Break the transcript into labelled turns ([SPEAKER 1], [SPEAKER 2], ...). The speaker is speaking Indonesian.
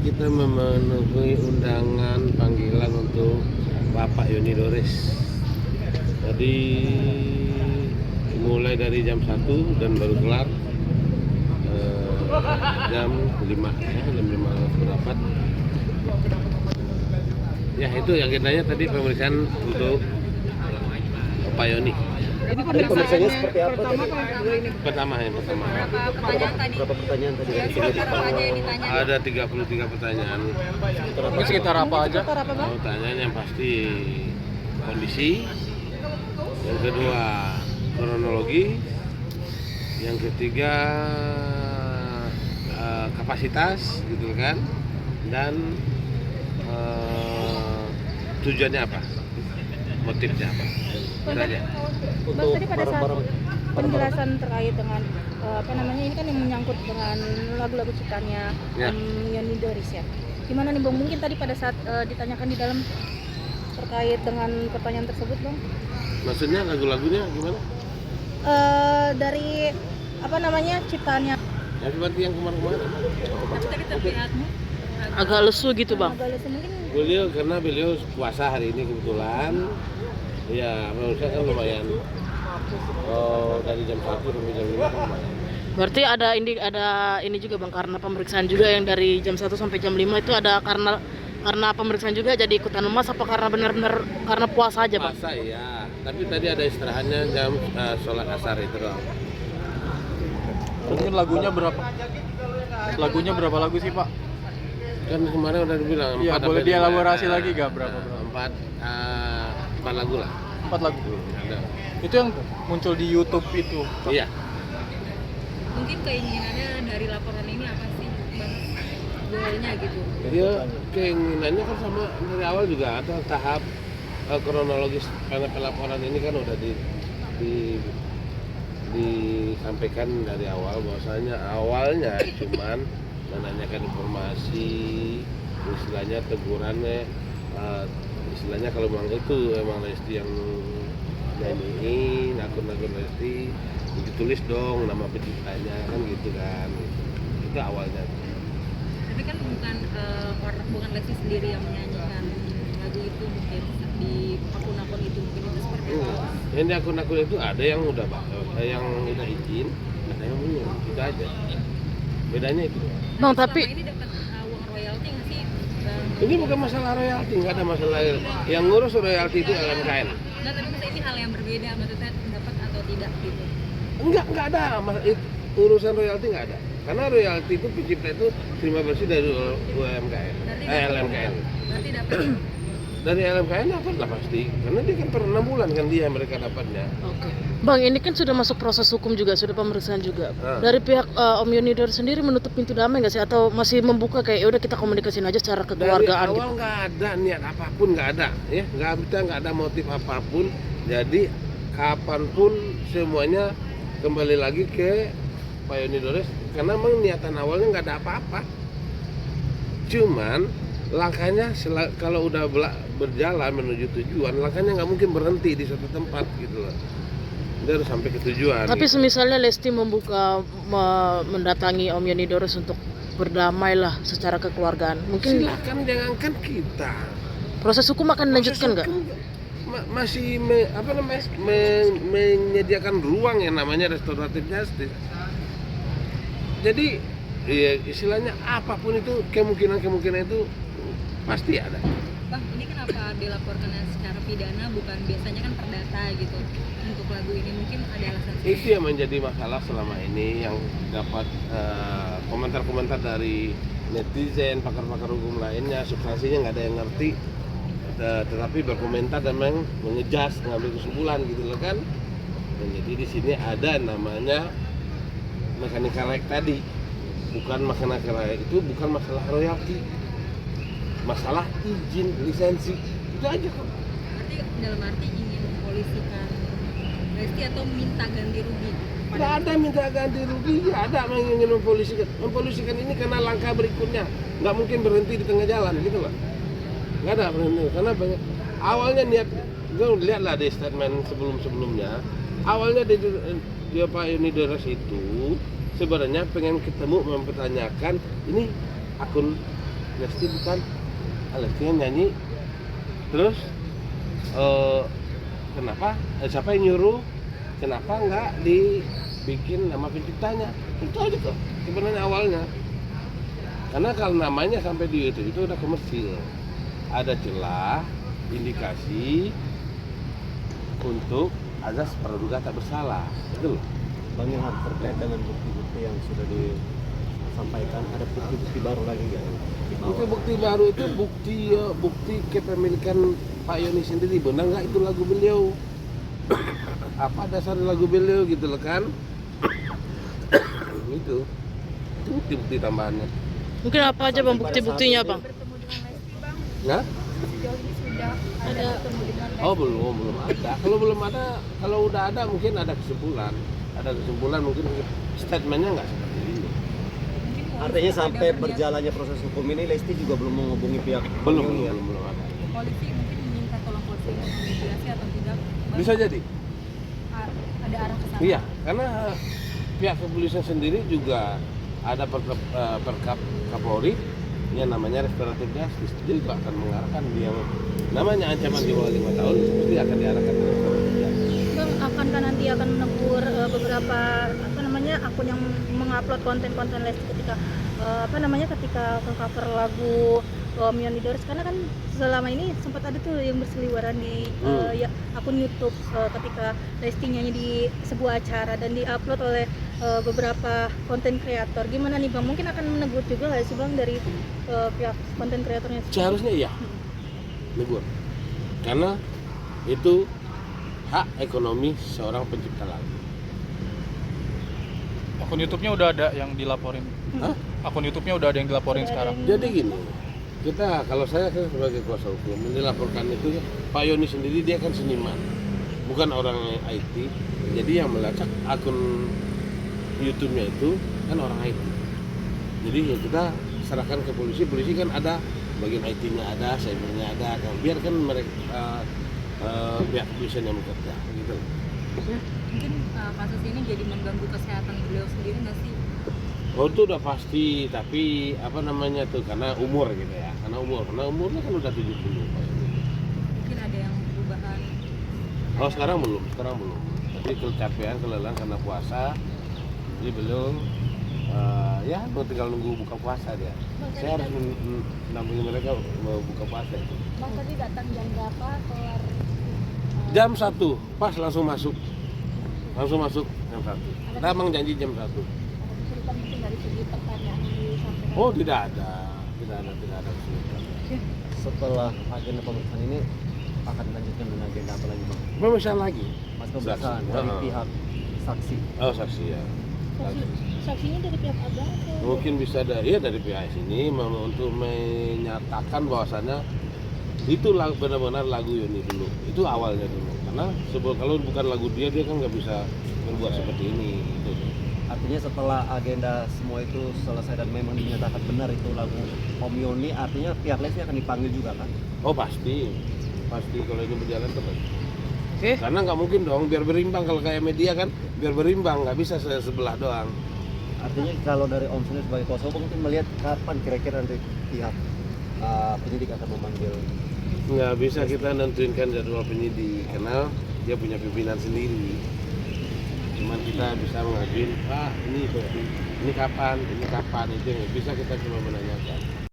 [SPEAKER 1] kita memenuhi undangan panggilan untuk Bapak Yoni Dores. Tadi mulai dari jam 1 dan baru kelar jam 5 ya, jam 5 berapat. Ya itu agendanya tadi pemeriksaan untuk Pak Yoni.
[SPEAKER 2] Jadi pemeriksaannya seperti apa tadi?
[SPEAKER 1] Pertama.
[SPEAKER 3] Berapa pertanyaan tadi?
[SPEAKER 2] Berapa pertanyaan tadi?
[SPEAKER 3] Sekitar apa aja yang ditanya?
[SPEAKER 1] Ada 33 pertanyaan.
[SPEAKER 4] Sekitar apa aja?
[SPEAKER 1] Pertanyaan yang pasti kondisi, yang kedua kronologi, yang ketiga kapasitas gitu kan, dan tujuannya apa, motifnya apa, itu aja.
[SPEAKER 5] Bang, tadi pada saat penjelasan terkait dengan ini kan yang menyangkut dengan lagu-lagu ciptaannya
[SPEAKER 1] Ya.
[SPEAKER 5] Yoni Doris ya. Gimana nih Bang, mungkin tadi pada saat ditanyakan di dalam terkait dengan pertanyaan tersebut Bang?
[SPEAKER 1] Maksudnya lagu-lagunya gimana?
[SPEAKER 5] Dari ciptaannya
[SPEAKER 1] Ya seperti yang kemarin-kemarin.
[SPEAKER 3] Tapi tadi terlihat
[SPEAKER 4] Agak lesu gitu bang.
[SPEAKER 5] agak lesu mungkin.
[SPEAKER 1] Karena beliau puasa hari ini kebetulan. Ya menurut saya kan lumayan. Dari jam 1 sampai jam 5 kan lumayan.
[SPEAKER 4] Berarti ada ini juga bang, karena pemeriksaan juga yang dari jam 1 sampai jam 5 itu ada karena pemeriksaan juga jadi ikutan lemas apa karena benar-benar karena puasa aja bang?
[SPEAKER 1] Puasa ya, tapi tadi ada istirahatnya jam sholat asar itu doang.
[SPEAKER 4] Mungkin lagunya berapa? Lagunya berapa lagu sih pak?
[SPEAKER 1] Kan kemarin udah dibilang
[SPEAKER 4] Iya, boleh dielaborasi lagi gak berapa?
[SPEAKER 1] Empat lagu lah.
[SPEAKER 4] 4 lagu.
[SPEAKER 1] Ada.
[SPEAKER 4] Itu yang muncul di YouTube itu. Pak.
[SPEAKER 1] Iya.
[SPEAKER 3] mungkin keinginannya dari laporan ini apa sih Bang? Goalnya gitu.
[SPEAKER 1] Dia keinginannya kan sama dari awal juga ada tahap kronologis karena pelaporan ini kan udah disampaikan dari awal bahwasanya awalnya cuman menanyakan informasi, istilahnya tegurannya, istilahnya kalau memang itu emang Lesti yang nyanyiin, akun-akun Lesti ditulis dong nama penciptanya kan gitu kan, itu awalnya.
[SPEAKER 3] Tapi kan bukan Lesti sendiri yang menyanyikan lagu itu, mungkin di akun-akun itu mungkin itu seperti apa?
[SPEAKER 1] Yang di akun-akun itu ada yang udah izin, ada yang belum, itu aja. Bedanya itu.
[SPEAKER 4] Bang
[SPEAKER 3] Selama
[SPEAKER 4] tapi
[SPEAKER 3] ini dapat uang royalti nggak sih Bang?
[SPEAKER 1] Ini bukan masalah royalti, nggak ada masalah. Yang ngurus royalti itu LMKN.
[SPEAKER 3] Nggak, tapi misalnya ini hal yang berbeda, maksudnya dapat atau tidak gitu.
[SPEAKER 1] Enggak ada. Urusan royalti nggak ada. Karena royalti itu pencipta itu terima bersih dari UMKM, LMKN.
[SPEAKER 3] Berarti dapat.
[SPEAKER 1] Dari LMKN dapat lah pasti, karena dia kan per 6 bulan kan mereka dapatnya.
[SPEAKER 4] Oke. Bang, ini kan sudah masuk proses hukum juga, sudah pemeriksaan juga. Dari pihak Om Yoni Doris sendiri menutup pintu damai nggak sih, atau masih membuka kayak udah kita komunikasiin aja secara kekeluargaan
[SPEAKER 1] Dari awal
[SPEAKER 4] gitu?
[SPEAKER 1] nggak ada niat apapun, nggak ada, ya nggak ada motif apapun. Jadi kapanpun semuanya kembali lagi ke Pak Yoni Dores, karena memang niatan awalnya nggak ada apa-apa. Cuman langkahnya kalau udah berjalan menuju tujuan, langkahnya nggak mungkin berhenti di suatu tempat gitu loh. Dia harus sampai ke tujuan.
[SPEAKER 4] Tapi
[SPEAKER 1] gitu.
[SPEAKER 4] semisalnya Lesti mendatangi Om Yoni Doris untuk berdamai lah secara kekeluargaan, mungkin
[SPEAKER 1] Silakan, jangankan kita.
[SPEAKER 4] proses hukum akan dilanjutkan nggak?
[SPEAKER 1] Masih menyediakan ruang yang namanya restoratif justice. Jadi ya, istilahnya apapun itu kemungkinan itu pasti ada.
[SPEAKER 3] Bang, ini kenapa dilaporkannya secara pidana bukan biasanya kan perdata gitu untuk lagu ini, mungkin ada alasan
[SPEAKER 1] Itu yang menjadi masalah selama ini, yang dapat komentar-komentar dari netizen, pakar-pakar hukum lainnya, substansinya nggak ada yang ngerti, tetapi berkomentar dan mengejas, ngambil kesimpulan gitu loh kan. Dan jadi di sini ada namanya mechanical right tadi, bukan mechanical right itu bukan masalah royalti, masalah izin lisensi, itu aja kok.
[SPEAKER 3] berarti dalam arti ingin mempolisikan Lesti atau minta ganti rugi?
[SPEAKER 1] Nggak ada minta ganti rugi, ya ada yang ingin mempolisikan ini karena langkah berikutnya nggak mungkin berhenti di tengah jalan gitu loh, nggak ada berhenti karena banyak awalnya niat. Gue lihat lah di statement sebelumnya awalnya dia Pak Yoni Dores itu sebenarnya pengen ketemu mempertanyakan ini akun Lesti bukan, Lesti yang nyanyi. Terus kenapa? Siapa yang nyuruh? Kenapa nggak dibikin nama penciptanya? Itu aja kok sebenarnya awalnya. Karena kalau namanya sampai di YouTube itu udah komersil, ada celah, indikasi untuk azas praduga tak bersalah, itu loh.
[SPEAKER 2] Bang Ilham, terkait dengan bukti-bukti yang sudah disampaikan, ada bukti-bukti baru lagi nggak?
[SPEAKER 1] Bukti baru itu bukti kepemilikan Pak Yoni sendiri, benar nggak itu lagu beliau? Apa dasar lagu beliau gitu loh kan? Itu bukti-bukti tambahannya.
[SPEAKER 4] Mungkin apa aja bang bukti-buktinya bang?
[SPEAKER 5] Bertemu dengan Lesti bang,
[SPEAKER 1] Nah?
[SPEAKER 5] sejauh ini sudah ada bertemu dengan Lesti.
[SPEAKER 1] Oh belum ada. Kalau belum ada, kalau udah ada mungkin ada kesimpulan. Ada kesimpulan mungkin statementnya nggak seperti ini.
[SPEAKER 2] Artinya sampai berjalannya proses hukum ini Lesti juga belum menghubungi pihak
[SPEAKER 1] Belum
[SPEAKER 2] Yoni ya?
[SPEAKER 1] ada.
[SPEAKER 3] Polisi mungkin meminta tolong polisi untuk memediasi atau tidak?
[SPEAKER 1] Bisa jadi.
[SPEAKER 3] Ada arah ke sana.
[SPEAKER 1] Iya, karena pihak kepolisian sendiri juga ada perkap Kapolri yang namanya restoratif justice, jadi juga akan mengarahkan yang namanya ancaman di bawah 5 tahun pasti akan diarahkan ke restoratif justice.
[SPEAKER 5] Bang, akankah nanti akan menegur beberapa akun yang mengupload konten-konten Lesti ketika ketika cover lagu Mion Lidors, karena kan selama ini sempat ada tuh yang berseliweran di akun YouTube ketika Lesti nyanyi di sebuah acara dan diupload oleh beberapa konten kreator. Gimana nih bang? Mungkin akan menegur juga nggak sih bang dari pihak konten kreatornya?
[SPEAKER 1] Seharusnya iya, negur, karena itu hak ekonomi seorang pencipta lagu.
[SPEAKER 6] Akun YouTube-nya udah ada yang dilaporin.
[SPEAKER 1] Hah?
[SPEAKER 6] Akun YouTube-nya udah ada yang dilaporin sekarang.
[SPEAKER 1] Jadi gini, kalau saya kan sebagai kuasa hukum dilaporkan itu Pak Yoni sendiri, dia kan seniman, bukan orang IT. Jadi yang melacak akun YouTube-nya itu kan orang IT. Jadi ya kita serahkan ke polisi kan ada bagian IT-nya ada, cybernya ada, kan biarkan mereka pihak kepolisian yang bekerja gitu.
[SPEAKER 3] Mungkin kasus ini jadi mengganggu kesehatan beliau sendiri nggak sih?
[SPEAKER 1] Oh itu udah pasti, tapi apa namanya tuh karena umur gitu ya, karena umurnya kan udah 70.
[SPEAKER 3] Mungkin ada yang perubahan.
[SPEAKER 1] Oh sekarang belum. Tapi kecapean, kelelahan karena puasa, jadi belum. Ya tinggal nunggu buka puasa dia. Saya harus menampingi mereka mau buka puasa itu.
[SPEAKER 5] Bang tadi datang jam berapa keluar?
[SPEAKER 1] Jam 1, pas langsung masuk jam 1. Kita emang janji jam 1.
[SPEAKER 5] Cerita mungkin dari segi pertanyaan disampaikan.
[SPEAKER 1] Oh tidak ada kesulitan.
[SPEAKER 2] Setelah agenda pemeriksaan ini akan dilanjutkan dengan agenda apa lagi bang?
[SPEAKER 1] Pemeriksaan lagi.
[SPEAKER 2] Mas pemeriksaan
[SPEAKER 1] Saksi.
[SPEAKER 2] dari pihak saksi.
[SPEAKER 1] Oh saksi ya.
[SPEAKER 5] Saksinya dari pihak abang atau?
[SPEAKER 1] Mungkin bisa dari pihak sini untuk menyatakan bahwasannya itu benar-benar lagu Yoni dulu, itu awalnya dulu, karena kalau bukan lagu dia kan nggak bisa berbuat seperti ini gitu.
[SPEAKER 2] Artinya setelah agenda semua itu selesai dan memang dinyatakan benar itu lagu Om Yoni, artinya pihak Lesti akan dipanggil juga kan?
[SPEAKER 1] Oh pasti kalau ini berjalan terus.
[SPEAKER 4] Oke.
[SPEAKER 1] Karena nggak mungkin dong biar berimbang, kalau kayak media kan biar berimbang, nggak bisa sebelah doang.
[SPEAKER 2] Artinya kalau dari Om sendiri sebagai kuasa hukum mungkin melihat kapan kira-kira nanti pihak penyidik akan memanggil?
[SPEAKER 1] Nggak bisa kita nentuinkan jadwal penyidik karena dia punya pimpinan sendiri. Cuman kita bisa mengajuin, ini kapan, itu yang bisa kita cuma menanyakan.